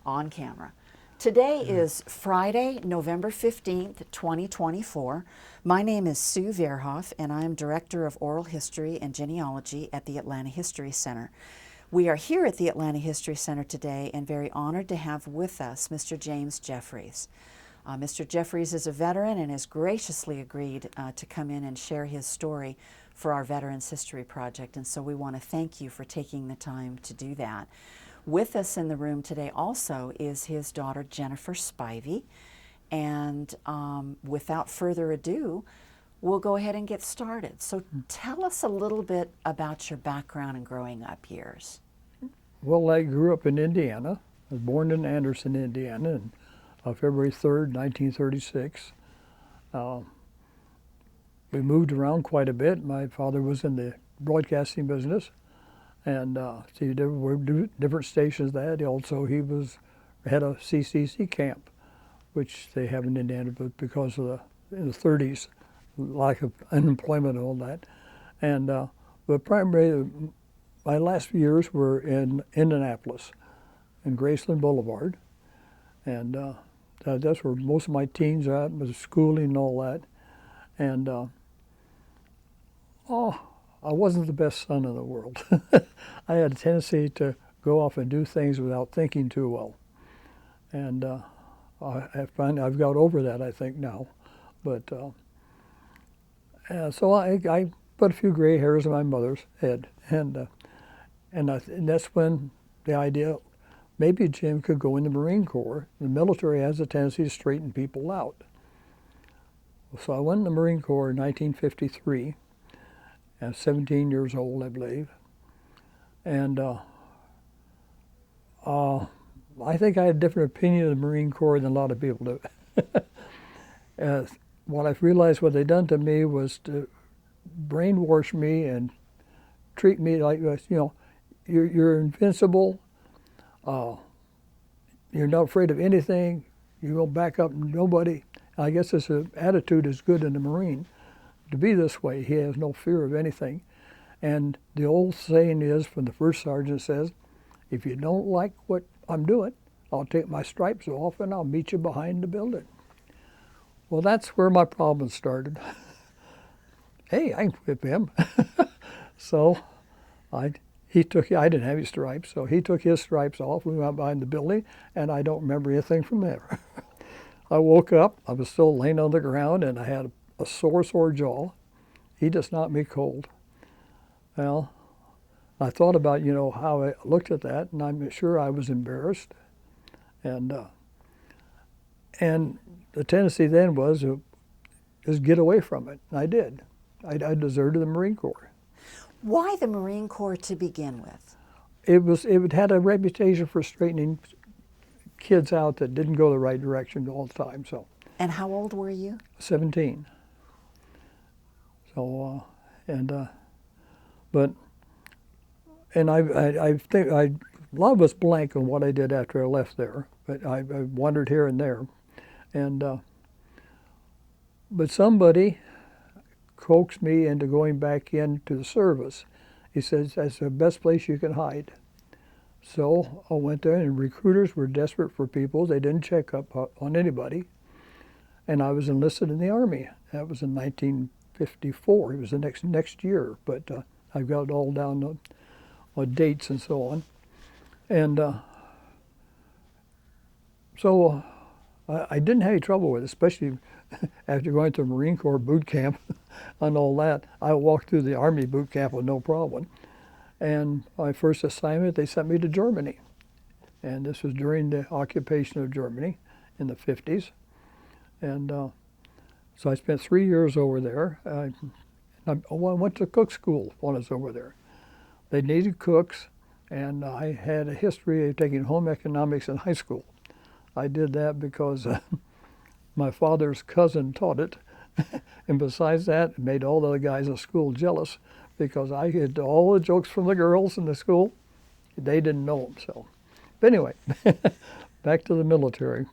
on camera. Today is Friday, November 15th, 2024. My name is Sue Verhoff, and I am Director of Oral History and Genealogy at the Atlanta History Center. We are here at the Atlanta History Center today and very honored to have with us Mr. James Jeffries. Mr. Jeffries is a veteran and has graciously agreed to come in and share his story for our Veterans History Project, and so we want to thank you for taking the time to do that. With us in the room today also is his daughter Jennifer Spivey, and without further ado, we'll go ahead and get started. So tell us a little bit about your background and growing up years. Well, I grew up in Indiana. I was born in Anderson, Indiana, on February 3rd, 1936. We moved around quite a bit. My father was in the broadcasting business, and he did different stations that. Also, he had a CCC camp, which they have in Indiana, but because of in the 30s, lack of unemployment and all that. And but primarily, my last few years were in Indianapolis, in Graceland Boulevard, and that's where most of my teens are at, was schooling and all that. And I wasn't the best son in the world. I had a tendency to go off and do things without thinking too well. And I've got over that, I think, now. But so I put a few gray hairs on my mother's head. And that's when the idea, maybe Jim could go in the Marine Corps. The military has a tendency to straighten people out. So I went in the Marine Corps in 1953. I was 17 years old, I believe. And I think I had a different opinion of the Marine Corps than a lot of people do. What I've realized what they done to me was to brainwash me and treat me like, you're invincible. You're not afraid of anything. You won't back up nobody. I guess this attitude is good in the Marine. To be this way, he has no fear of anything. And the old saying is, from the first sergeant says, if you don't like what I'm doing, I'll take my stripes off and I'll meet you behind the building. Well, that's where my problem started. Hey, I can whip him. So I didn't have his stripes, so he took his stripes off. We went behind the building, and I don't remember anything from there. I woke up, I was still laying on the ground, and I had a sore jaw. He just knocked me cold. Well, I thought about, how I looked at that, and I'm sure I was embarrassed. And the tendency then was to just get away from it, and I did. I deserted the Marine Corps. Why the Marine Corps to begin with? It had a reputation for straightening kids out that didn't go the right direction all the time. So. And how old were you? 17. So, I think a lot was blank on what I did after I left there, but I wandered here and there, and but somebody coaxed me into going back into the service. He says that's the best place you can hide. So I went there, and recruiters were desperate for people. They didn't check up on anybody, and I was enlisted in the Army. That was in 1954. It was the next year, but I've got it all down on dates and so on. And so I didn't have any trouble with it, especially after going to Marine Corps boot camp and all that. I walked through the Army boot camp with no problem. And my first assignment, they sent me to Germany. And this was during the occupation of Germany in the 50s. And so I spent 3 years over there. I went to cook school when I was over there. They needed cooks, and I had a history of taking home economics in high school. I did that because my father's cousin taught it, and besides that, it made all the other guys in school jealous because I had all the jokes from the girls in the school. They didn't know them, so. But anyway, back to the military.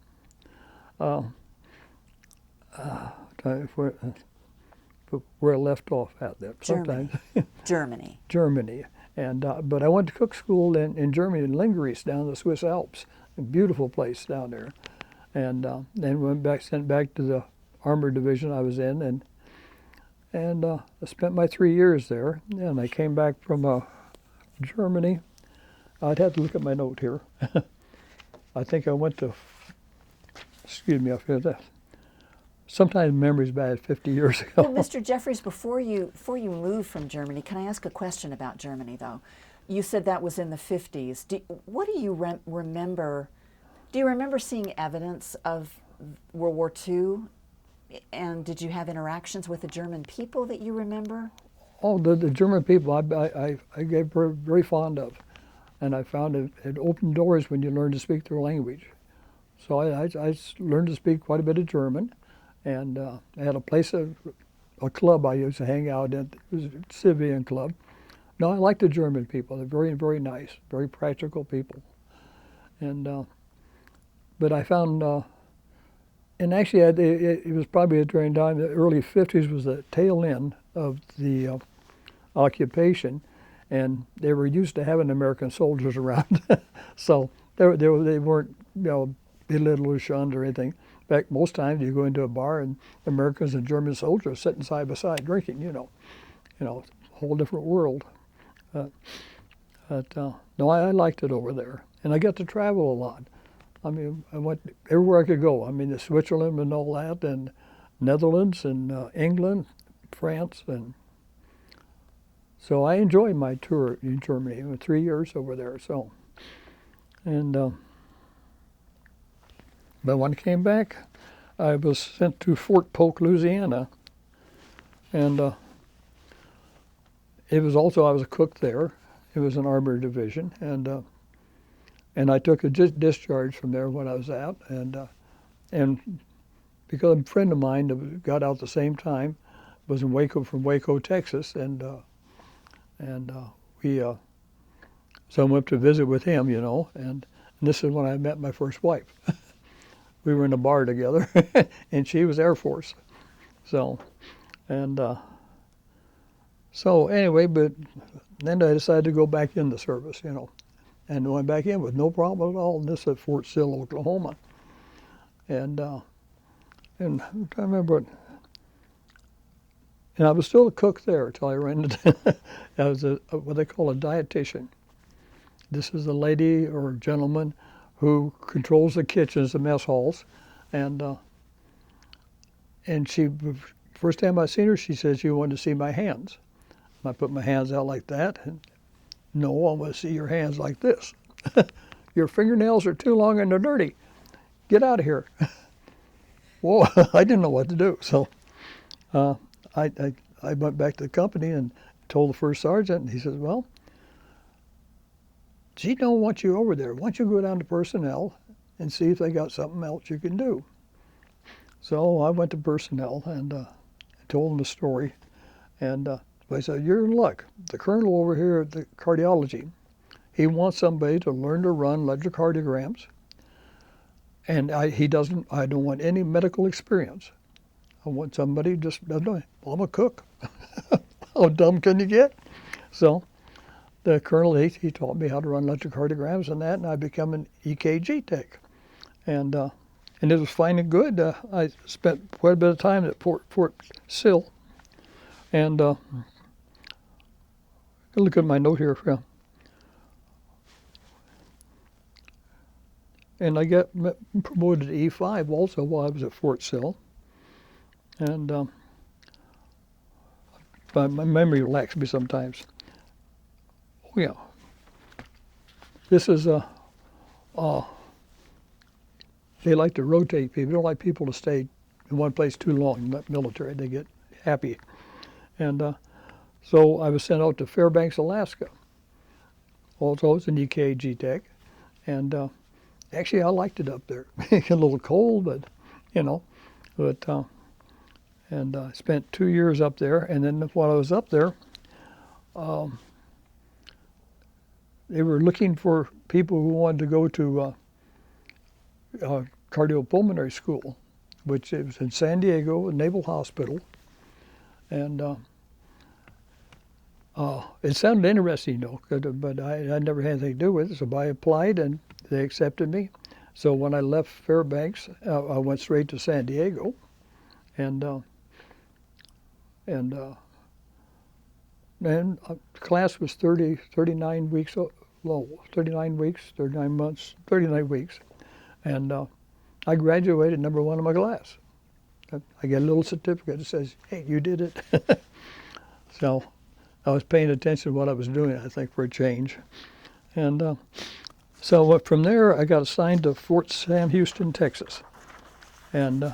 Where I left off at there. Germany. Germany. And, but I went to cook school in Germany, in Lingeries, down in the Swiss Alps. A beautiful place down there. And then sent back to the armored division I was in, and I spent my 3 years there. And I came back from Germany. I'd have to look at my note here. I think I went to, excuse me, I forget that. Sometimes memory's bad. 50 years ago. Well, Mr. Jeffries, before you moved from Germany, can I ask a question about Germany, though? You said that was in the 50s. What do you remember? Do you remember seeing evidence of World War II? And did you have interactions with the German people that you remember? Oh, the German people I get very fond of. And I found it opened doors when you learn to speak their language. So I learned to speak quite a bit of German. And I had a club I used to hang out in. It was a civilian club. No, I like the German people. They're very, very nice, very practical people. And but I found, and actually it was probably during time, the early 50s was the tail end of the occupation, and they were used to having American soldiers around. So they weren't, belittled or shunned or anything. In fact, most times you go into a bar and Americans and German soldiers sitting side by side drinking, a whole different world. No, I liked it over there. And I got to travel a lot. I mean, I went everywhere I could go. I mean, to Switzerland and all that, and Netherlands and England, France. And so I enjoyed my tour in Germany. I went 3 years over there. So, and but when I came back, I was sent to Fort Polk, Louisiana. And it was also, I was a cook there. It was an armored division, and I took a discharge from there when I was out, and because a friend of mine that got out at the same time was in from Waco, Texas, and we so I went to visit with him, and this is when I met my first wife. We were in a bar together, and she was Air Force, so anyway, but then I decided to go back in the service, and went back in with no problem at all. And this at Fort Sill, Oklahoma, and I'm trying to remember it. And I was still a cook there until I ran into I was what they call a dietitian. This is a lady or gentleman who controls the kitchens, the mess halls, and she, first time I seen her, she said she wanted to see my hands. I put my hands out like that, and no, I want to see your hands like this. Your fingernails are too long and they're dirty. Get out of here. Whoa, I didn't know what to do. So I went back to the company and told the first sergeant, and he says, well, she don't want you over there. Why don't you go down to personnel and see if they got something else you can do? So I went to personnel and told them the story, and I said, you're in luck. The colonel over here at the cardiology, he wants somebody to learn to run electrocardiograms, and I don't want any medical experience. I want somebody just, well, I'm a cook. How dumb can you get? So the colonel, he taught me how to run electrocardiograms and that, and I became an EKG tech. And it was fine and good. I spent quite a bit of time at Fort Sill, and look at my note here. And I got promoted to E5 also while I was at Fort Sill. And my memory lacks me sometimes. Oh yeah. This is they like to rotate people. They don't like people to stay in one place too long in the military. They get happy. And so I was sent out to Fairbanks, Alaska. Also, it's an EKG tech. And actually, I liked it up there. A little cold, but, and I spent 2 years up there. And then while I was up there, they were looking for people who wanted to go to cardio-pulmonary school, which it was in San Diego, Naval Hospital. And it sounded interesting, but I never had anything to do with it. So I applied, and they accepted me. So when I left Fairbanks, I went straight to San Diego, and then class was 39 weeks long, 39 weeks, 39 months, 39 weeks, and I graduated number one in my class. I get a little certificate that says, "Hey, you did it." So I was paying attention to what I was doing, I think, for a change. And so from there, I got assigned to Fort Sam Houston, Texas. And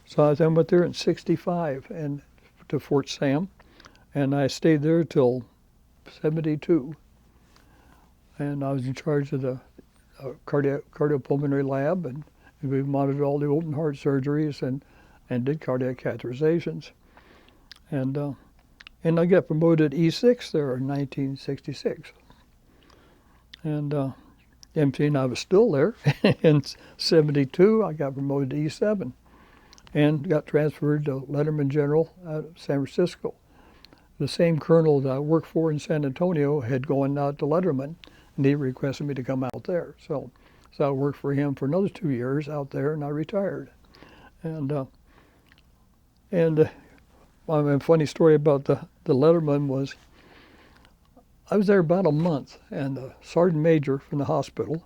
so I then went there in '65 and to Fort Sam, and I stayed there till '72. And I was in charge of the cardio-pulmonary lab, and we monitored all the open heart surgeries and did cardiac catheterizations. And I got promoted E6 there in 1966. And I was still there. In '72, I got promoted to E7 and got transferred to Letterman General out of San Francisco. The same colonel that I worked for in San Antonio had gone out to Letterman, and he requested me to come out there. So I worked for him for another 2 years out there, and I retired. And a funny story about the Letterman was, I was there about a month, and the sergeant major from the hospital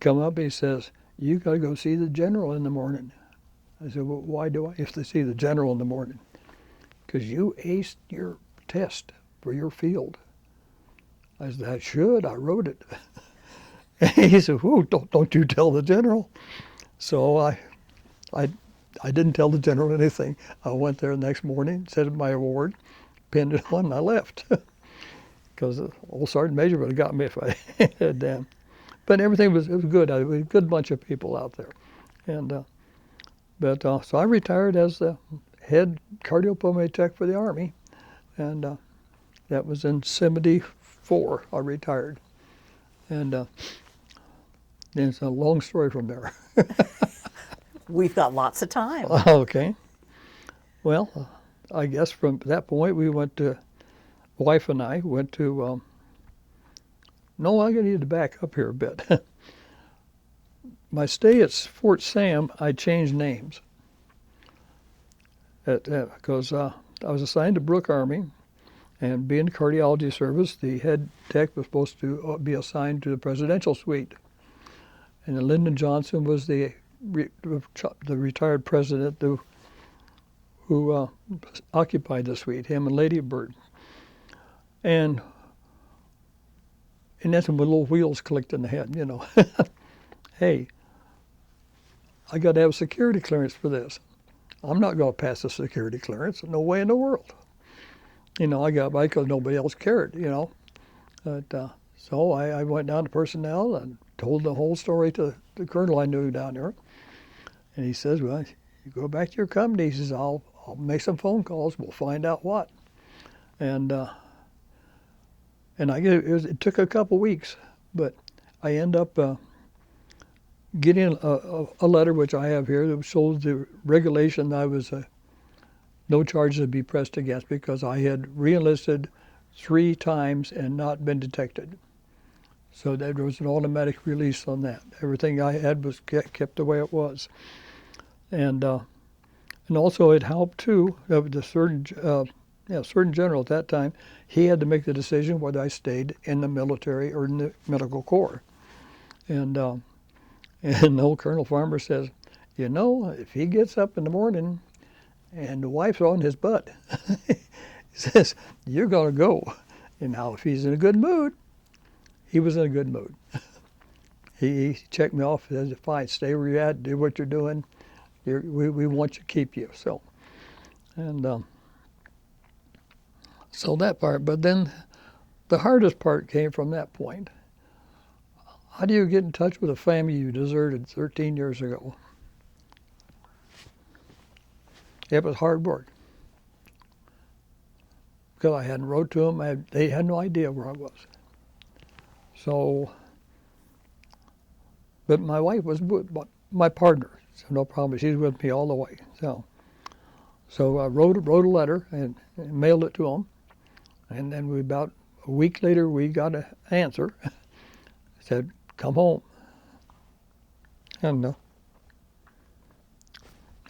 come up and he says, "You got to go see the general in the morning." I said, "Well, why do I have to see the general in the morning?" "Because you aced your test for your field." I said, "I should. I wrote it." And he said, "Whoa, don't you tell the general." So I didn't tell the general anything. I went there the next morning, said my award, pinned it on, and I left. Because the old sergeant major would have got me if I had done. But everything was good. It was a good bunch of people out there. And so I retired as the head cardiopulmonary tech for the Army, and that was in '74. I retired, and then it's a long story from there. We've got lots of time. Okay. Well, I guess from that point we went to, wife and I went to. No, I'm gonna need to back up here a bit. My stay at Fort Sam, I changed names. Because I was assigned to Brooke Army, and being the cardiology service, the head tech was supposed to be assigned to the presidential suite. And then Lyndon Johnson was the retired president who occupied the suite, him and Lady Bird. And that's when little wheels clicked in the head, you know. Hey, I got to have a security clearance for this. I'm not going to pass a security clearance. No way in the world. You know, I got by because nobody else cared, you know. But, so I went down to personnel and told the whole story to the colonel I knew down there. And he says, "Well, you go back to your company." He says, I'll make some phone calls. We'll find out what. And it took a couple weeks, but I end up getting a letter, which I have here, that shows the regulation that I was no charges to be pressed against because I had re-enlisted 3 times and not been detected. So there was an automatic release on that. Everything I had was kept the way it was. And also it helped too, the Surgeon General at that time, he had to make the decision whether I stayed in the military or in the medical corps. And the old Colonel Farmer says, "You know, if he gets up in the morning and the wife's on his butt," he says, "you're going to go." And now if he's in a good mood, he was in a good mood. He checked me off and said, "Fine, stay where you're at, do what you're doing. We want to keep you." So, and so that part. But then the hardest part came from that point. How do you get in touch with a family you deserted 13 years ago? It was hard work. Because I hadn't wrote to them, they had no idea where I was. So, but my wife was my partner, so no problem. She's with me all the way. So I wrote a letter and mailed it to them, and then about a week later we got an answer. said, "Come home." And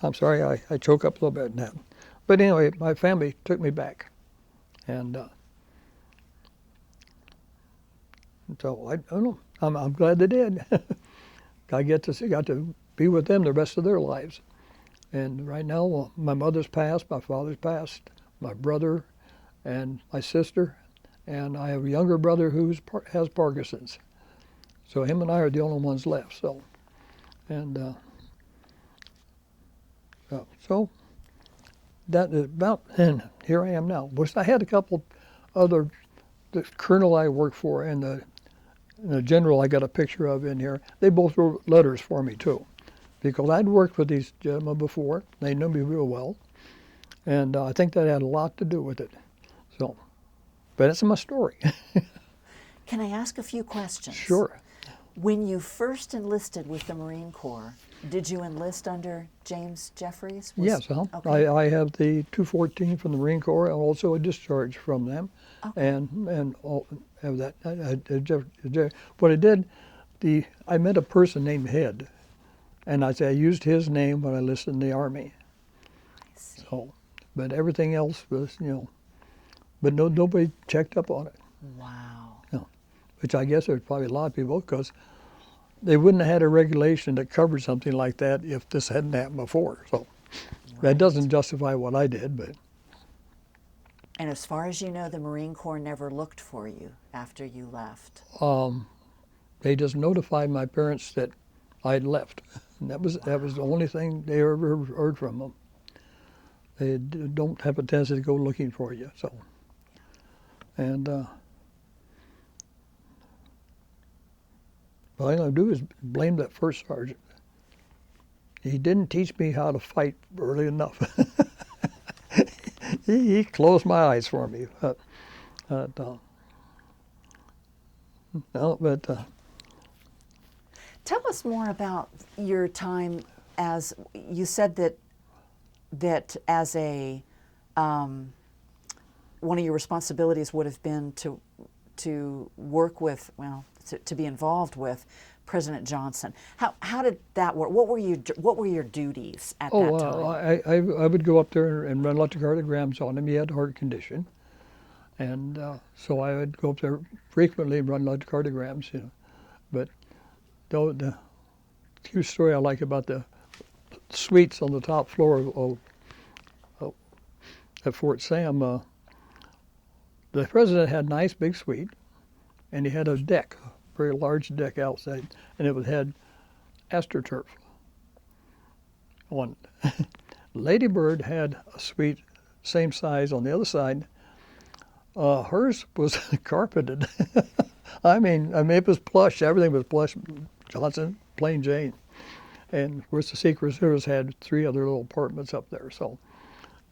I'm sorry, I choke up a little bit now. But anyway, my family took me back. And so I don't know. I'm glad they did. I got to be with them the rest of their lives. And right now, my mother's passed, my father's passed, my brother, and my sister, and I have a younger brother who has Parkinson's. So him and I are the only ones left. So, and so that is about. And here I am now. I had a couple other. The colonel I worked for and the general I got a picture of in here. They both wrote letters for me too, because I'd worked with these gentlemen before. They knew me real well, and I think that had a lot to do with it. So, but that's my story. Can I ask a few questions? Sure. When you first enlisted with the Marine Corps, did you enlist under James Jeffries? Yes, Okay. I have the 214 from the Marine Corps and also a discharge from them, Okay. and all have that. What I did, I met a person named Head, and I used his name when I enlisted in the Army. I see. So, but everything else was, but nobody checked up on it. Wow. Which I guess there's probably a lot of people, because they wouldn't have had a regulation that covered something like that if this hadn't happened before. So that doesn't justify what I did, but. And as far as you know, the Marine Corps never looked for you after you left? They just notified my parents that I'd left. And that was the only thing they ever heard from them. They don't have a tendency to go looking for you. So, and all I'm going to do is blame that first sergeant. He didn't teach me how to fight early enough. He closed my eyes for me. Tell us more about your time as, you said that as a, one of your responsibilities would have been to work with, to be involved with President Johnson. How did that work? What were your duties at that time? I would go up there and run electrocardiograms on him. He had a heart condition, and so I would go up there frequently and run electrocardiograms. But the true story I like about the suites on the top floor of at Fort Sam. The president had a nice big suite, and he had a deck, a very large deck outside, and it had AstroTurf on it. Lady Bird had a suite same size on the other side. Hers was carpeted. I mean, it was plush. Everything was plush. Johnson, plain Jane, and of course the Secret Service had 3 other little apartments up there. So,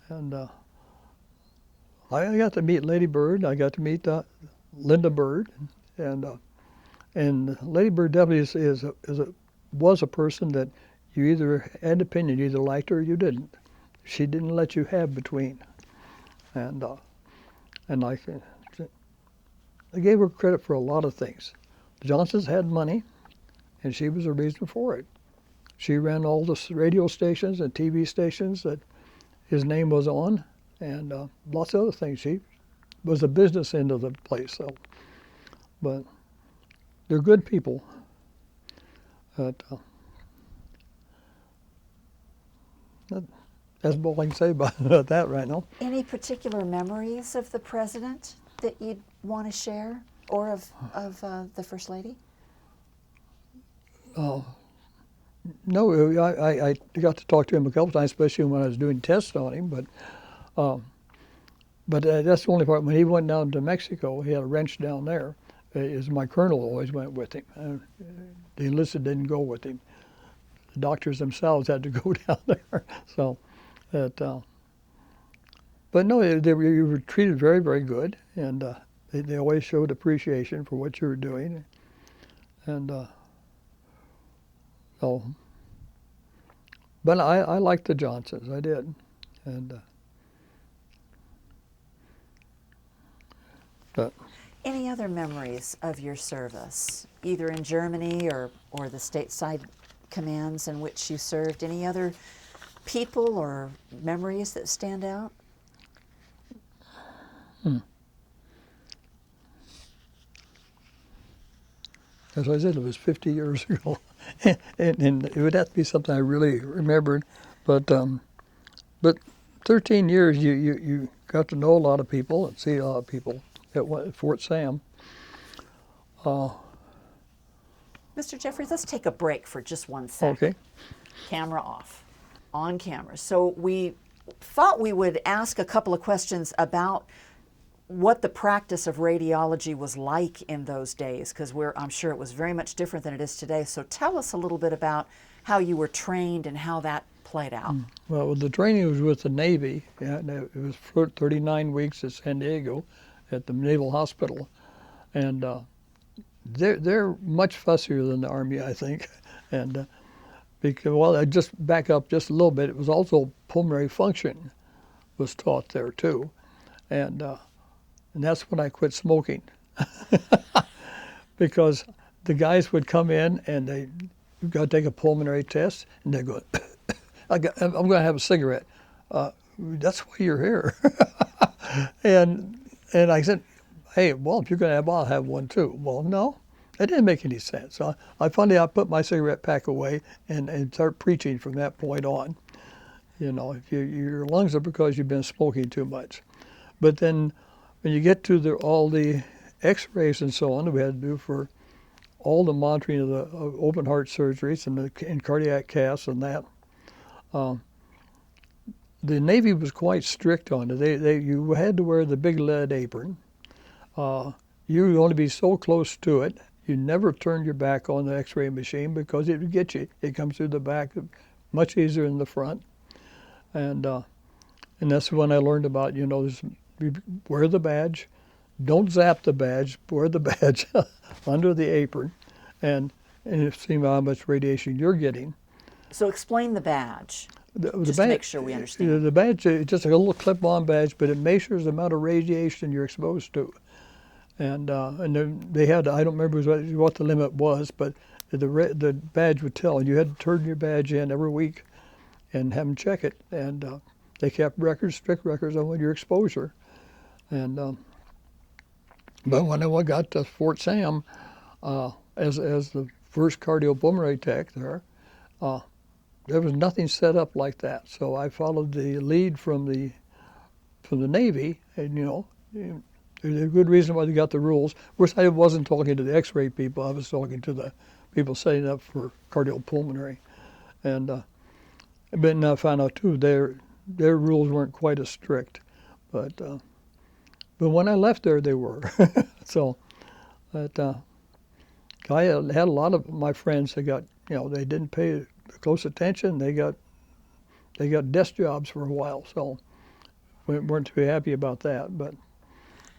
and I got to meet Lady Bird. I got to meet Linda Bird, and Lady Bird definitely was a person that you either had an opinion, you either liked her or you didn't. She didn't let you have between, and I gave her credit for a lot of things. The Johnsons had money, and she was the reason for it. She ran all the radio stations and TV stations that his name was on, and lots of other things. She was the business end of the place. So, but they're good people. But, that's all I can say about that right now. Any particular memories of the president that you'd want to share, or of the First Lady? No, I got to talk to him a couple times, especially when I was doing tests on him. But that's the only part. When he went down to Mexico, he had a ranch down there. My colonel always went with him. The enlisted didn't go with him. The doctors themselves had to go down there. So, but no, you were treated very, very good, and they always showed appreciation for what you were doing, and so. But I liked the Johnsons, I did, and. But Any other memories of your service, either in Germany or the stateside commands in which you served? Any other people or memories that stand out? As I said, it was 50 years ago, and it would have to be something I really remembered. But 13 years, you got to know a lot of people and see a lot of people at Fort Sam. Mr. Jeffries, let's take a break for just 1 second. Okay. Camera off, on camera. So we thought we would ask a couple of questions about what the practice of radiology was like in those days, because I'm sure it was very much different than it is today. So tell us a little bit about how you were trained and how that played out. Well, the training was with the Navy. Yeah, and it was for 39 weeks at San Diego at the Naval Hospital. And they're much fussier than the Army, I think. And because, well, I just back up just a little bit. It was also pulmonary function was taught there too. And that's when I quit smoking. Because the guys would come in and you've got to take a pulmonary test, and they go, I'm going to have a cigarette. That's why you're here. and I said, hey, well, if you're going to have, I'll have one too. Well, no, it didn't make any sense. So I put my cigarette pack away and start preaching from that point on. You know, if your lungs are because you've been smoking too much. But then when you get to all the x-rays and so on that we had to do for all the monitoring of the open heart surgeries and cardiac casts and that, the Navy was quite strict on it. You had to wear the big lead apron. You would only be so close to it. You never turned your back on the x-ray machine because it would get you. It comes through the back much easier than the front. And that's when I learned about, wear the badge, don't zap the badge, wear the badge under the apron, and see how much radiation you're getting. So explain the badge, just to badge, make sure we understand. The badge is just a little clip-on badge, but it measures the amount of radiation you're exposed to. And they had, I don't remember what the limit was, but the badge would tell. You had to turn your badge in every week and have them check it. And they kept strict records on your exposure. And but when I got to Fort Sam, as the first cardio-pulmonary tech there was nothing set up like that. So I followed the lead from the Navy, and there's a good reason why they got the rules. Of course, I wasn't talking to the X-ray people. I was talking to the people setting up for cardio-pulmonary, and but I found out too their rules weren't quite as strict, but when I left there, they were. So, but I had a lot of my friends that got, they didn't pay close attention. They got desk jobs for a while, so we weren't too happy about that. But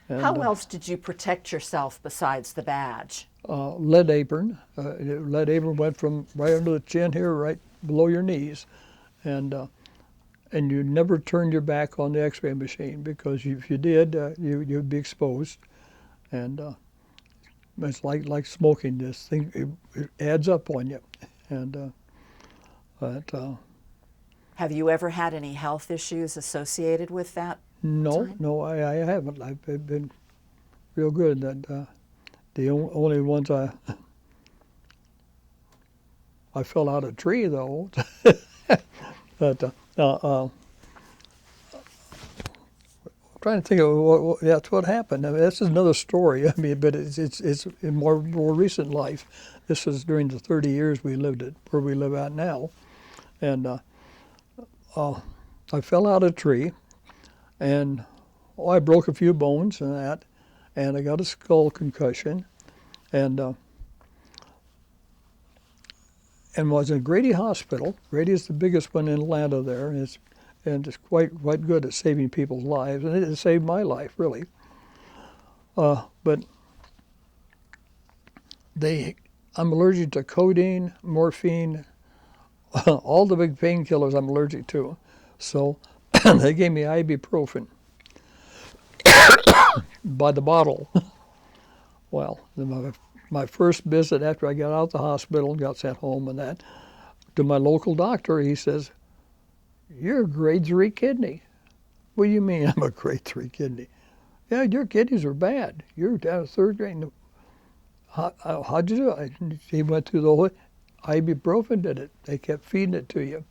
how else did you protect yourself besides the badge? Lead apron. Lead apron went from right under the chin here, right below your knees, and you never turned your back on the X-ray machine, because if you did, you'd be exposed. And it's like smoking. This thing, it adds up on you. And have you ever had any health issues associated with that? No, I haven't. I've been real good. That the only ones I fell out of a tree though. But I'm trying to think of that's what happened. I mean, this is another story. I mean, but it's in more recent life. This is during the 30 years we lived at where we live at now, and I fell out of a tree, and I broke a few bones and that, and I got a skull concussion, and was in Grady Hospital. Grady is the biggest one in Atlanta there, and it's quite good at saving people's lives, and it saved my life, really. But I'm allergic to codeine, morphine, all the big painkillers I'm allergic to. So they gave me ibuprofen by the bottle. Well, my first visit after I got out of the hospital and got sent home and that, to my local doctor, he says, "You're a grade 3 kidney." "What do you mean I'm a grade 3 kidney?" "Yeah, your kidneys are bad. You're down to 3rd grade." How'd you do it? He went through the whole, ibuprofen did it. They kept feeding it to you.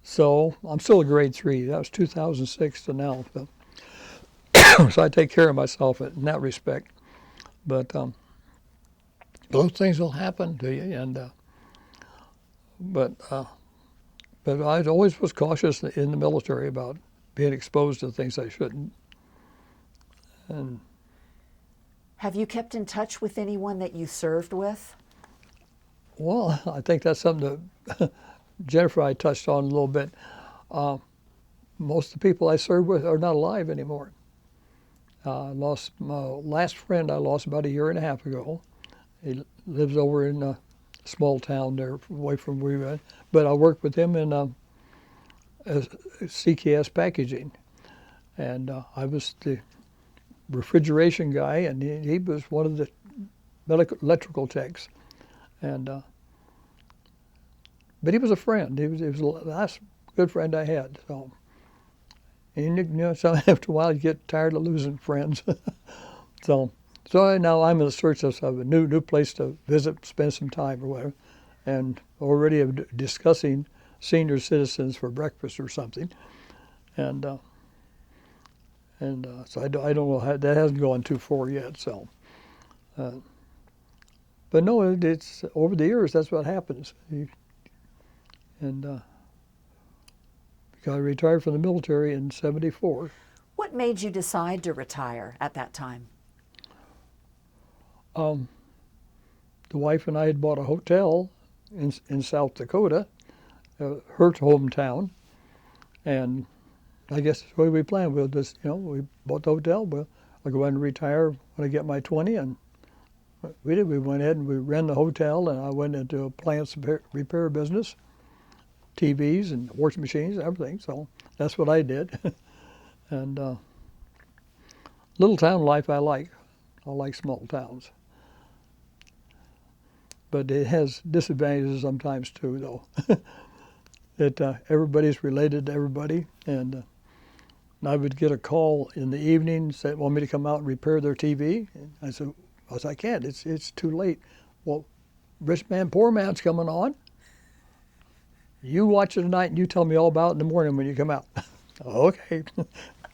So I'm still a grade 3. That was 2006 to now. So I take care of myself in that respect. But those things will happen to you. And but I always was cautious in the military about being exposed to things I shouldn't. And Have you kept in touch with anyone that you served with? well, I think that's something that Jennifer and I touched on a little bit. Most of the people I served with are not alive anymore. I lost my last friend I lost about a year and a half ago. He lives over in a small town there away from where we went. But I worked with him in CKS packaging. And I was the refrigeration guy, and he was one of the electrical techs. And but he was a friend. He was the last good friend I had. So, and so after a while you get tired of losing friends. so now I'm in the search of a new place to visit, spend some time or whatever, and already discussing senior citizens for breakfast or something. And so I don't know how, that hasn't gone too far yet. So, but no, it's over the years that's what happens. Got retired from the military in '74. What made you decide to retire at that time? The wife and I had bought a hotel in South Dakota, her hometown, and I guess that's the way we planned. We'll just, we bought the hotel. I'll go ahead and retire when I get my 20, and we did. We went ahead and we ran the hotel, and I went into a appliance repair business, TVs and washing machines and everything. So that's what I did. And little town life I like. I like small towns. But it has disadvantages sometimes too, though. That everybody's related to everybody, and I would get a call in the evening, say, want me to come out and repair their TV? And I said, I can't, it's too late. Well, rich man, poor man's coming on. You watch it tonight and you tell me all about it in the morning when you come out. Okay,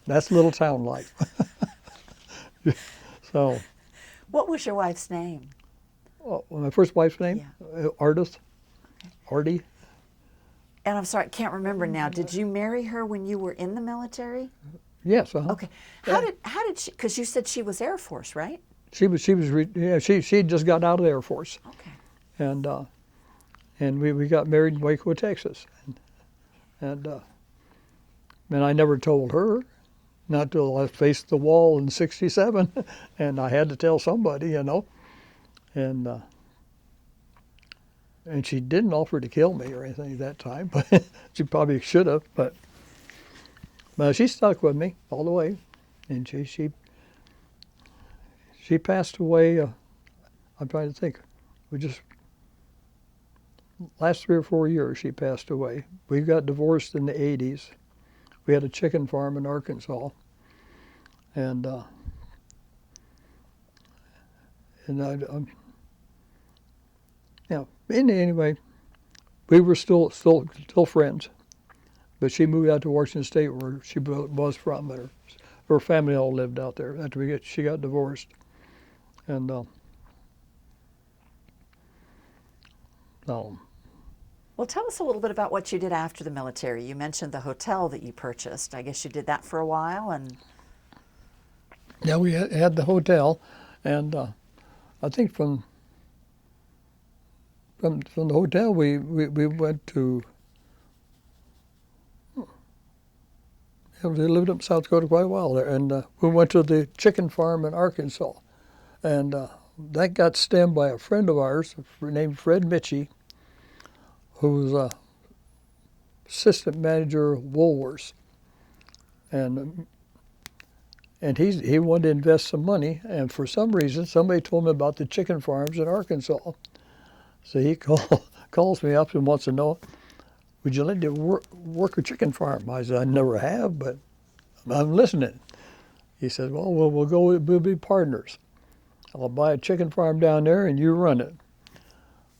that's little town life. So. What was your wife's name? Oh, my first wife's name? Yeah. Artie. And I'm sorry, I can't remember now. Did you marry her when you were in the military? Yes. Okay. How did she? Because you said she was Air Force, right? She just got out of the Air Force. Okay. And we got married in Waco, Texas, and I never told her, not till I faced the wall in '67, and I had to tell somebody, and she didn't offer to kill me or anything at that time, but she probably should have. But she stuck with me all the way, and she passed away. I'm trying to think. Last 3 or 4 years she passed away. We got divorced in the '80s. We had a chicken farm in Arkansas, and anyway, we were still friends. But she moved out to Washington State, where she was from. Her family all lived out there after she got divorced, and Well, tell us a little bit about what you did after the military. You mentioned the hotel that you purchased. I guess you did that for a while, and yeah, we had the hotel, and I think from the hotel we went to. We lived up in South Dakota quite a while there, and we went to the chicken farm in Arkansas, and that got stemmed by a friend of ours named Fred Mitchie, who was assistant manager of Woolworths, and and he wanted to invest some money, and for some reason, somebody told him about the chicken farms in Arkansas. So he calls me up and wants to know, would you like to work a chicken farm? I said, I never have, but I'm listening. He said, well, we'll be partners. I'll buy a chicken farm down there and you run it.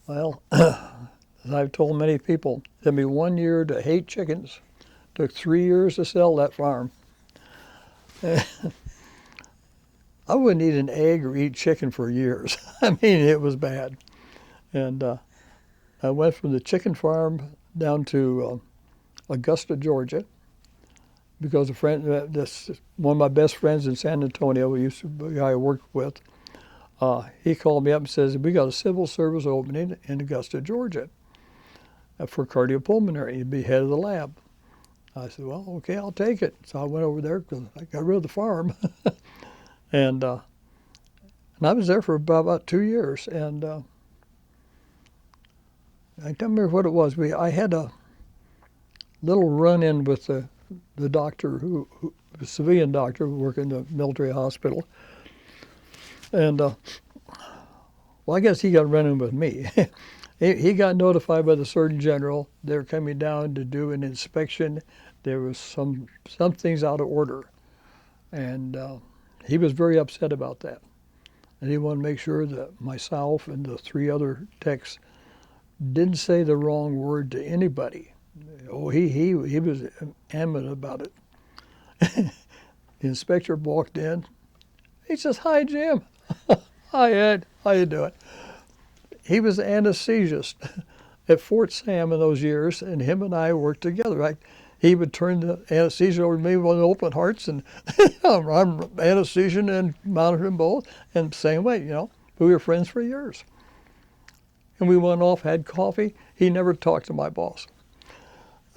Well, as I've told many people, it took me 1 year to hate chickens. It took 3 years to sell that farm. I wouldn't eat an egg or eat chicken for years. I mean, it was bad. And I went from the chicken farm down to Augusta, Georgia, because a friend, one of my best friends in San Antonio, a guy I worked with, he called me up and says, we got a civil service opening in Augusta, Georgia for cardio-pulmonary. You'd be head of the lab. I said, well, okay, I'll take it. So I went over there because I got rid of the farm. and I was there for about 2 years. And I can't remember what it was. I had a little run-in with the doctor, the civilian doctor who worked in the military hospital. And, well, I guess he got running with me. He got notified by the Surgeon General. They were coming down to do an inspection. There was some things out of order. And he was very upset about that. And he wanted to make sure that myself and the 3 other techs didn't say the wrong word to anybody. Oh, he was adamant about it. The inspector walked in. He says, hi, Jim. Hi, Ed. How you doing? He was the anesthesiast at Fort Sam in those years, and him and I worked together. He would turn the anesthesia over to me with open hearts, and I'm anesthesian and monitoring both, and same way, We were friends for years. And we went off, had coffee. He never talked to my boss.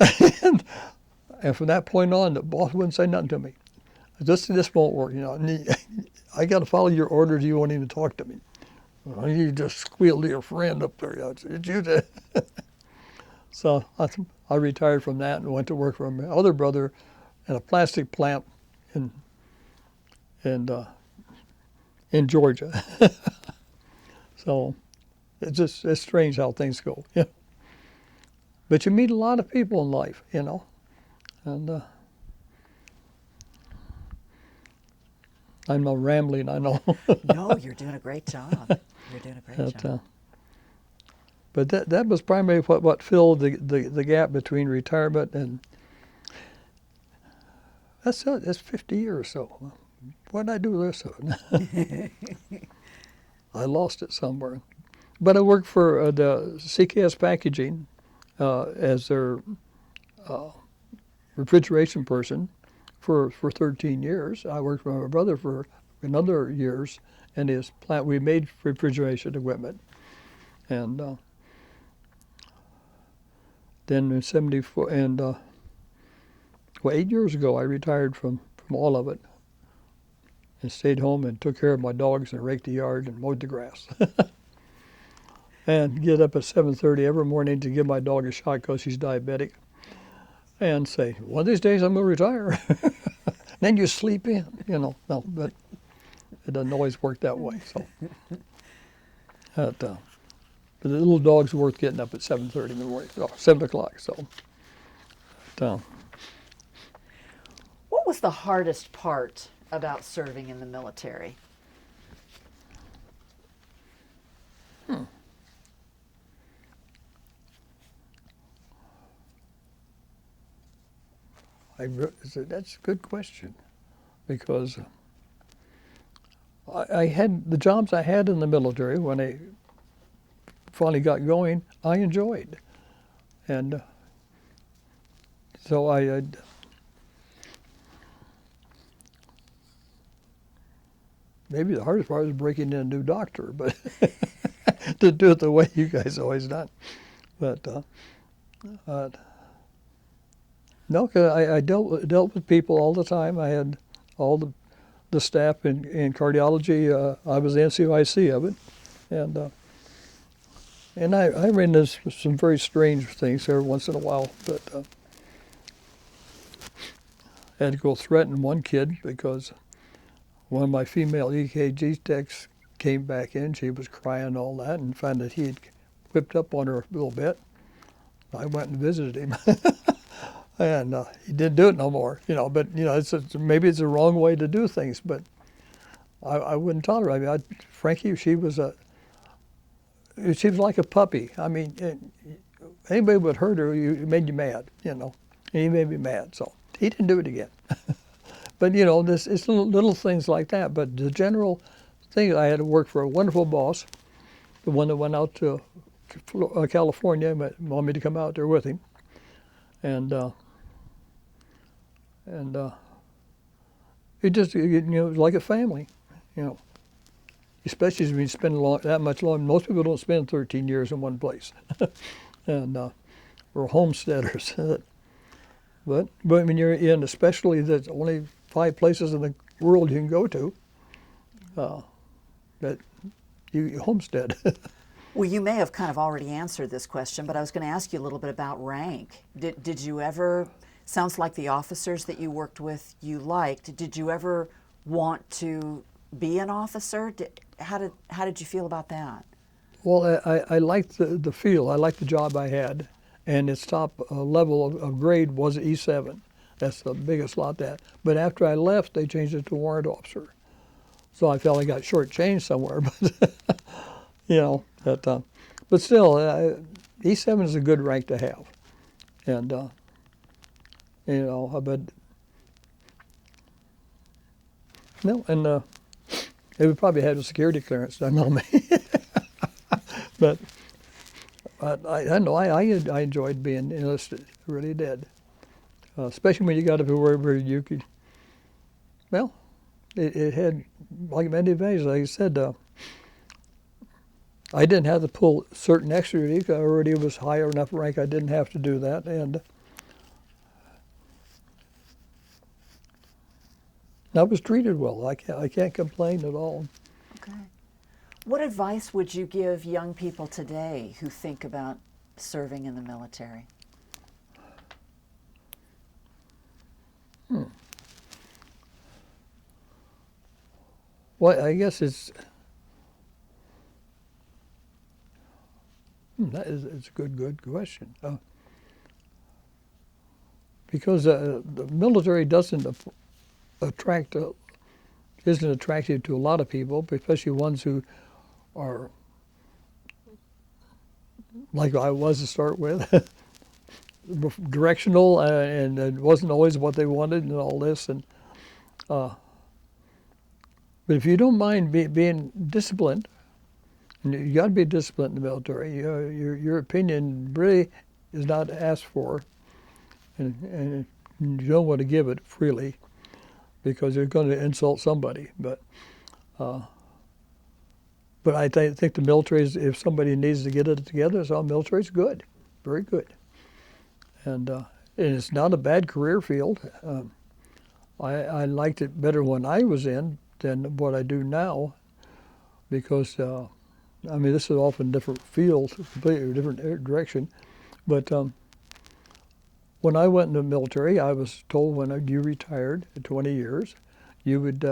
and from that point on, the boss wouldn't say nothing to me. This won't work, I got to follow your orders. You won't even talk to me. Well, you just squealed to your friend up there. So I retired from that and went to work for my other brother at a plastic plant in Georgia. So it's strange how things go. Yeah. But you meet a lot of people in life, and I'm not rambling, I know. No, you're doing a great job. You're doing a great job. But that was primarily what filled the gap between retirement and that's 50 years or so. What did I do with this? I lost it somewhere. But I worked for the CKS Packaging as their refrigeration person for 13 years. I worked for my brother for another years in his plant. We made refrigeration equipment. And then in 74, 8 years ago, I retired from all of it and stayed home and took care of my dogs and raked the yard and mowed the grass. And get up at 7:30 every morning to give my dog a shot because she's diabetic. And say, one of these days I'm going to retire. Then you sleep in, No, but it doesn't always work that way. So, but the little dog's worth getting up at 7:30 in the morning, 7 o'clock. So, what was the hardest part about serving in the military? That's a good question, because I had the jobs I had in the military when I finally got going, I enjoyed, and so I maybe the hardest part was breaking in a new doctor, but to do it the way you guys always done, but. No, because I dealt with people all the time. I had all the staff in cardiology. I was the NCOIC of it, and I ran into some very strange things every once in a while. But I had to go threaten one kid because one of my female EKG techs came back in. She was crying and all that, and found that he had whipped up on her a little bit. I went and visited him, and he didn't do it no more. But maybe it's the wrong way to do things, but I wouldn't tolerate it. Frankly, she was like a puppy. I mean, anybody would hurt her, it made you mad, and he made me mad. So he didn't do it again. But it's little things like that. But the general thing, I had to work for a wonderful boss, the one that went out to California, wanted me to come out there with him, and it just it was like a family, Especially when you spend that much long. Most people don't spend 13 years in one place, and we're homesteaders. But when you're in, especially there's only 5 places in the world you can go to, that you homestead. Well, you may have kind of already answered this question, but I was going to ask you a little bit about rank. Did you ever, sounds like the officers that you worked with you liked, did you ever want to be an officer? How did you feel about that? Well, I liked the field. I liked the job I had, and its top level of grade was E7. That's the biggest lot that. But after I left, they changed it to warrant officer. So I felt I got shortchanged somewhere, but still, E7 is a good rank to have, and but no, and it would probably have a security clearance. I know me, but I know I enjoyed being enlisted. I really did, especially when you got to wherever you could. Well, it had like many advantages. Like I said, I didn't have to pull certain extra duty. I already was high enough rank. I didn't have to do that, and I was treated well. I can't complain at all. Okay. What advice would you give young people today who think about serving in the military? Well, I guess it's it's a good question. Because the military doesn't isn't attractive to a lot of people, especially ones who are like I was to start with, directional, and it wasn't always what they wanted and all this. And but if you don't mind being disciplined, and you got to be disciplined in the military. Your opinion really is not asked for, and you don't want to give it freely, because you're going to insult somebody. But I think the military is, if somebody needs to get it together, so the military is good, very good, and it's not a bad career field. I liked it better when I was in than what I do now, because this is often different field, completely different direction. But when I went in the military, I was told when you retired at 20 years, you would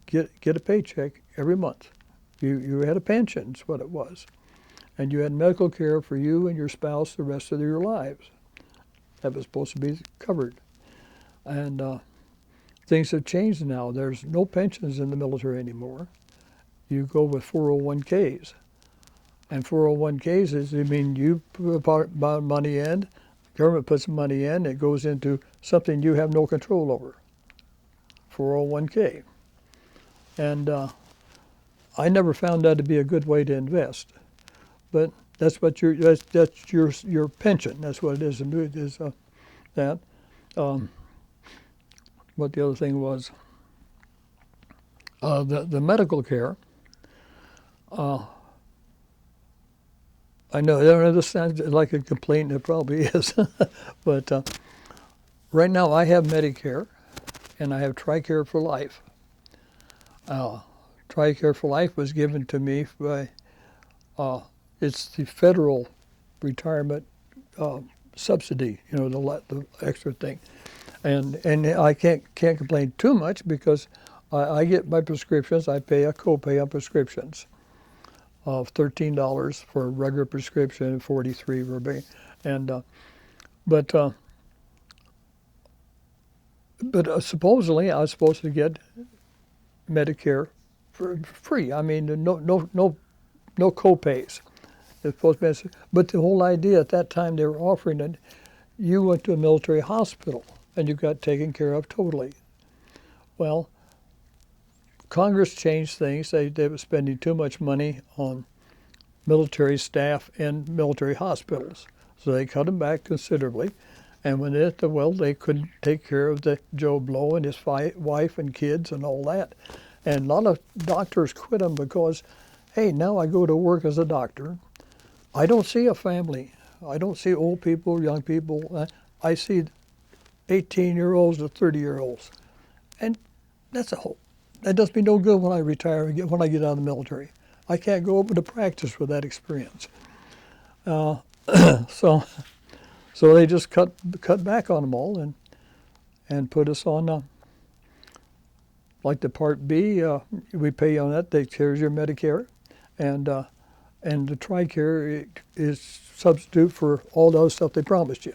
get a paycheck every month. You had a pension, is what it was. And you had medical care for you and your spouse the rest of your lives. That was supposed to be covered. And things have changed now. There's no pensions in the military anymore. You go with 401ks. And 401ks is, you put money in, the government puts money in, it goes into something you have no control over, 401k. And I never found that to be a good way to invest. But that's what that's your pension. That's what it is. It is that. What the other thing was, the medical care. I know this sounds like a complaint, it probably is, but right now I have Medicare, and I have TRICARE for Life. TRICARE for Life was given to me by, it's the federal retirement subsidy, the extra thing. And I can't complain too much, because I get my prescriptions. I pay a copay on prescriptions of $13 for a regular prescription and $43 for a and supposedly I was supposed to get Medicare for free. I mean, no copays. It's supposed to be, but the whole idea at that time they were offering it. You went to a military hospital and you got taken care of totally. Well, Congress changed things. They were spending too much money on military staff and military hospitals, so they cut them back considerably. And when they couldn't take care of the Joe Blow and his wife and kids and all that. And a lot of doctors quit them because, hey, now I go to work as a doctor. I don't see a family. I don't see old people, young people. I see 18-year-olds to 30-year-olds. And that does me no good when I retire, when I get out of the military. I can't go over to practice with that experience. So they just cut back on them all and put us on, like the Part B, we pay on that, that carries your Medicare. And the TRICARE is substitute for all the other stuff they promised you.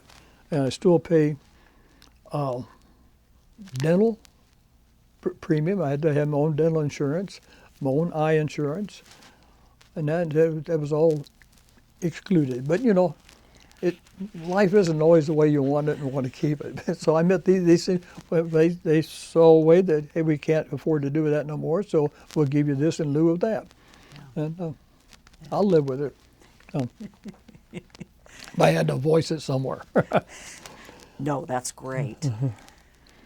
And I still pay dental premium. I had to have my own dental insurance, my own eye insurance, and that was all excluded. But life isn't always the way you want it and want to keep it. So I met these things. They saw a way that, hey, we can't afford to do that no more, so we'll give you this in lieu of that. Yeah. And I'll live with it. I had to voice it somewhere. No, that's great.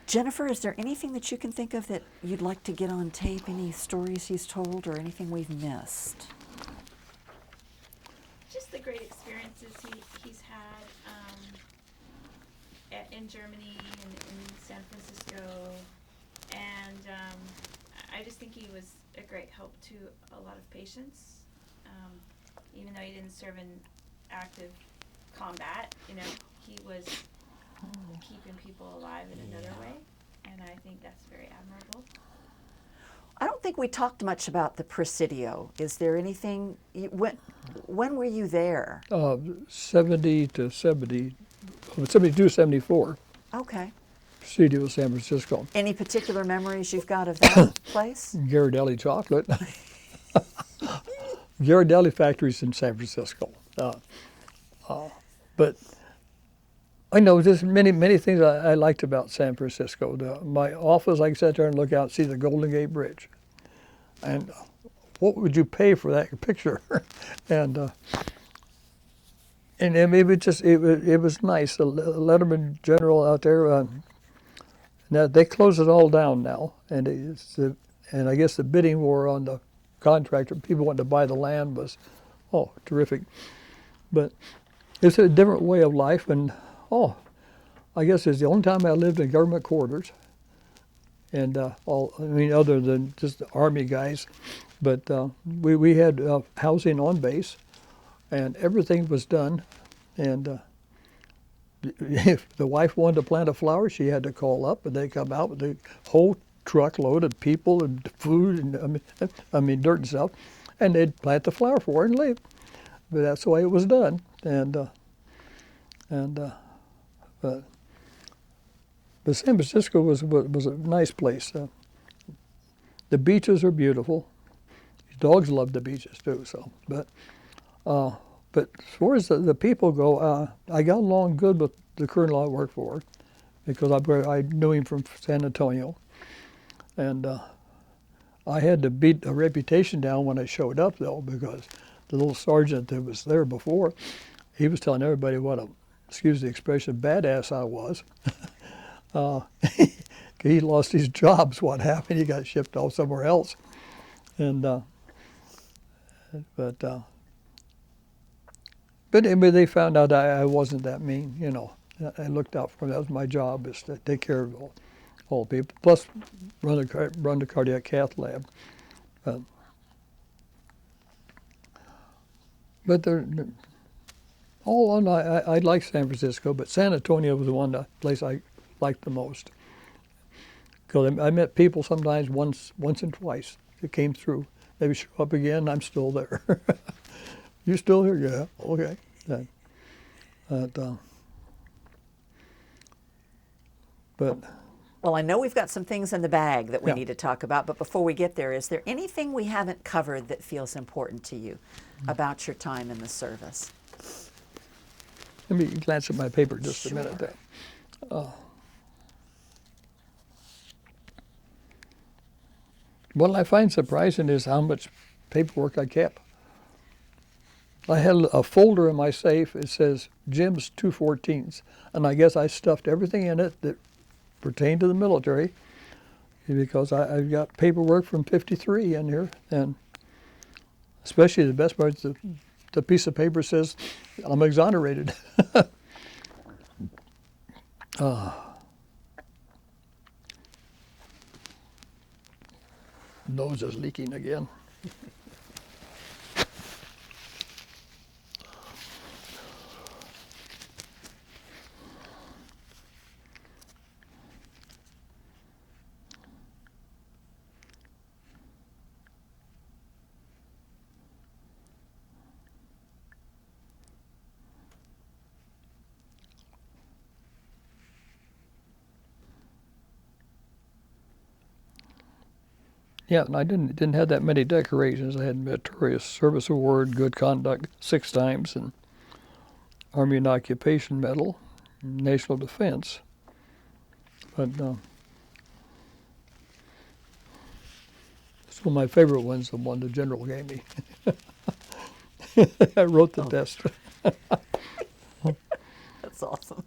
Jennifer, is there anything that you can think of that you'd like to get on tape? Any stories he's told or anything we've missed? Just the great experiences he's had in Germany and in San Francisco. And I just think he was a great help to a lot of patients. Even though he didn't serve in active combat, he was keeping people alive in another way, and I think that's very admirable. I don't think we talked much about the Presidio. Is there anything, when were you there? 70 to 70, 72, 74. Okay. Presidio, San Francisco. Any particular memories you've got of that place? Ghirardelli chocolate. Ghirardelli factories in San Francisco. But I know there's many things I liked about San Francisco. My office, I could sit there and look out and see the Golden Gate Bridge. And what would you pay for that picture? and it was nice. The Letterman General out there, now they closed it all down now, and I guess the bidding war on the contractor, people wanting to buy the land, was terrific. But it's a different way of life, and I guess it's the only time I lived in government quarters, and other than just the Army guys, but we had housing on base, and everything was done, and if the wife wanted to plant a flower, she had to call up, and they come out with a whole truckload of people and food and dirt and stuff, and they'd plant the flower for her and leave. But that's the way it was done, but San Francisco was a nice place. The beaches are beautiful. Dogs love the beaches too. So, but as far as the people go, I got along good with the colonel I worked for, because I knew him from San Antonio, and I had to beat a reputation down when I showed up though, because the little sergeant that was there before, he was telling everybody what a, excuse the expression, badass I was. He lost his jobs. What happened? He got shipped off somewhere else, and but anyway, they found out I wasn't that mean. I looked out for them. That was my job, is to take care of all people. Plus, run the cardiac cath lab. But all in all, I liked San Francisco, but San Antonio was the place I liked the most. Because I met people sometimes once and twice that came through. They would show up again, I'm still there. You still here? Yeah, okay. But Well, I know we've got some things in the bag that we Yeah. need to talk about, but before we get there, is there anything we haven't covered that feels important to you about your time in the service? let me glance at my paper just a minute there. What I find surprising is how much paperwork I kept. I had a folder in my safe. It says Jim's 214s, and I guess I stuffed everything in it that pertained to the military, because I've got paperwork from '53 in here, and especially the best part is the piece of paper says I'm exonerated. Nose is leaking again. Yeah, and I didn't have that many decorations. I had Meritorious Service Award, Good Conduct 6 times, and Army and Occupation Medal, National Defense. But some of my favorite ones, the one the general gave me. I wrote the test. That's awesome.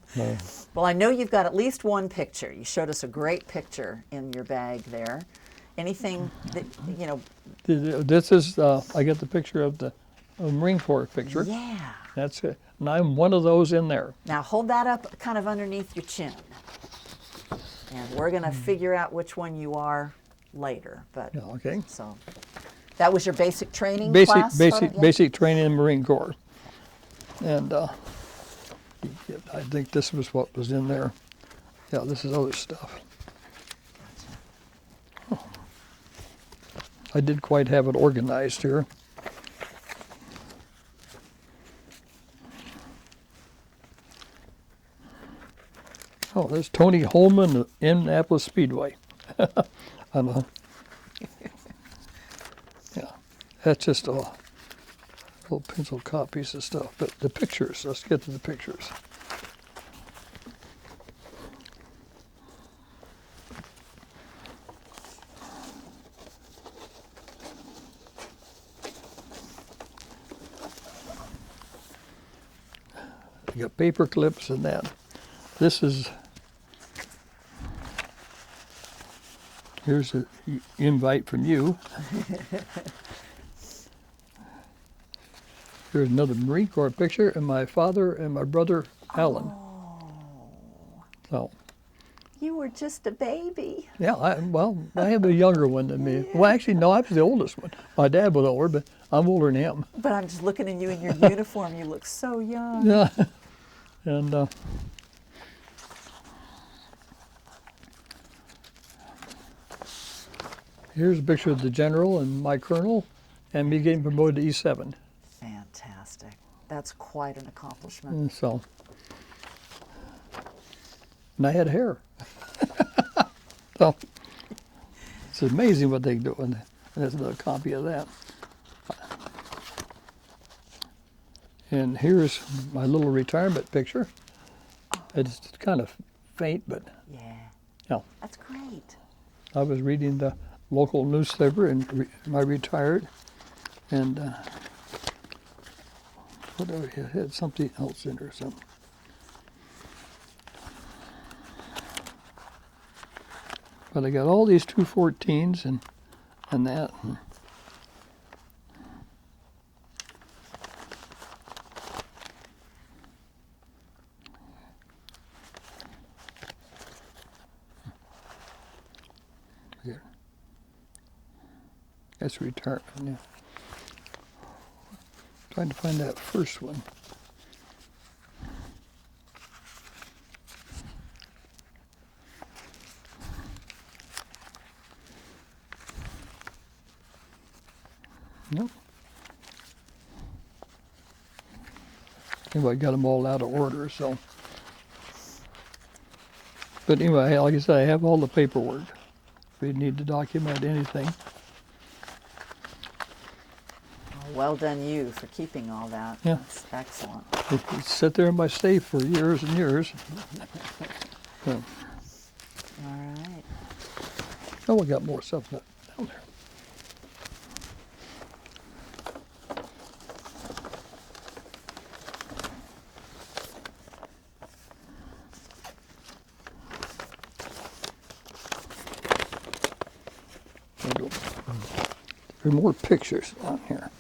Well, I know you've got at least one picture. You showed us a great picture in your bag there. Anything that, you know, This is, I got the picture of the Marine Corps picture. yeah. That's it. And I'm one of those in there. Now hold that up kind of underneath your chin. And we're going to figure out which one you are later. But Yeah, okay. so that was your basic training class? photo? Yeah. Basic training in the Marine Corps. And I think this was what was in there. Yeah, this is other stuff. I did quite have it organized here. Oh, there's Tony Holman of Indianapolis Speedway. I know. Yeah, that's just a little pencil copies of stuff. But the pictures, let's get to the pictures. You got paper clips and that. This is, here's an invite from you. Here's another Marine Corps picture, and my father and my brother Alan. So, You were just a baby. yeah, I have a younger one than me. Well, actually, no, I was the oldest one. My dad was older, but I'm older than him. But I'm just looking at you in your uniform. You look so young. Yeah, and here's a picture of the general and my colonel, and me getting promoted to E7. Fantastic. That's quite an accomplishment. And so, and I had hair. So, it's amazing what they do, and there's another copy of that. And here's my little retirement picture. It's kind of faint, but Yeah. yeah. That's great. I was reading the local newspaper, and I retired, and whatever, it had something else in there. Something. But I got all these 214s and that. Here. That's retirement. Yeah. Trying to find that first one. Yep. Anyway, I got them all out of order, so. But anyway, like I said, I have all the paperwork. If we need to document anything. Well done you for keeping all that. Yeah. That's excellent. It sat there in my safe for years and years. So, All right. oh, we got more stuff down there. There are more pictures on here.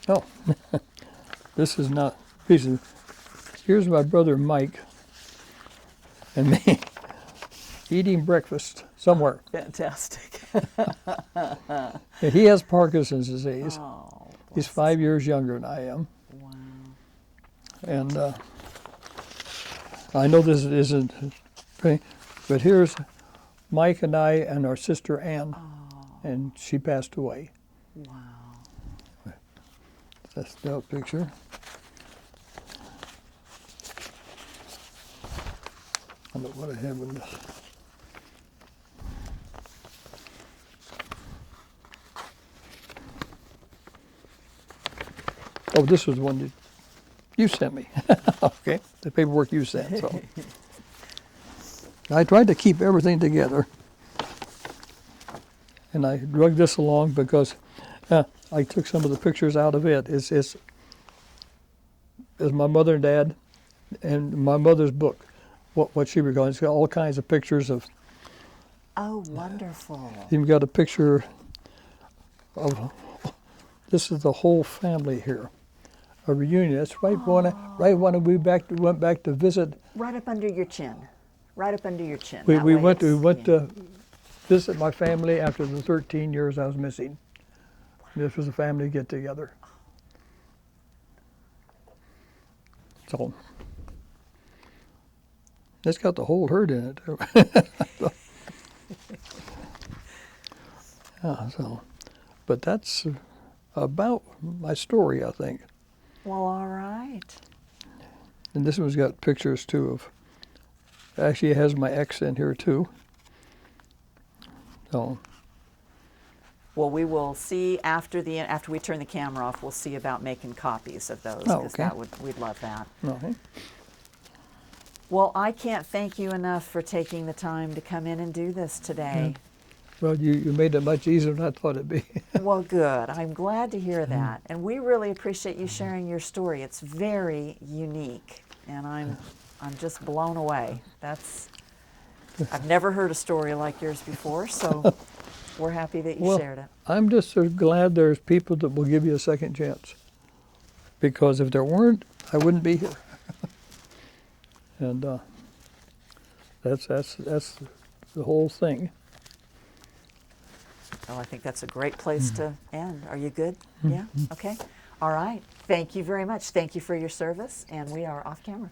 Oh, this is not. Here's my brother Mike and me eating breakfast somewhere. Fantastic. And he has Parkinson's disease. Oh, He's 5 years younger than I am. wow. And I know this isn't, but here's Mike and I and our sister Ann, and she passed away. Wow. That's that picture. I don't know what I have in this. Oh, this was the one you sent me. Okay, the paperwork you sent. So I tried to keep everything together, and I drug this along because I took some of the pictures out of it. It's my mother and dad, and my mother's book. What she was going. It's got all kinds of pictures of. Oh, wonderful. Even got a picture of. This is the whole family here. A reunion. That's right when we went back to visit. Right up under your chin. Right up under your chin. We went to visit my family after the 13 years I was missing. This was a family get together. So it's got the whole herd in it too. But that's about my story, I think. Well, all right. And this one's got pictures too of. Actually, it has my ex in here too. So. Well, we will see after we turn the camera off. We'll see about making copies of those Oh, because okay. we'd love that. Okay. Well, I can't thank you enough for taking the time to come in and do this today. Well, you made it much easier than I thought it'd be. Well, good. I'm glad to hear that. And we really appreciate you sharing your story. It's very unique, and I'm just blown away. I've never heard a story like yours before, so we're happy that you shared it. I'm just so glad there's people that will give you a second chance. Because if there weren't, I wouldn't be here. And that's the whole thing. Well, I think that's a great place to end. Are you good? Yeah? Okay. All right. Thank you very much. Thank you for your service, and we are off camera.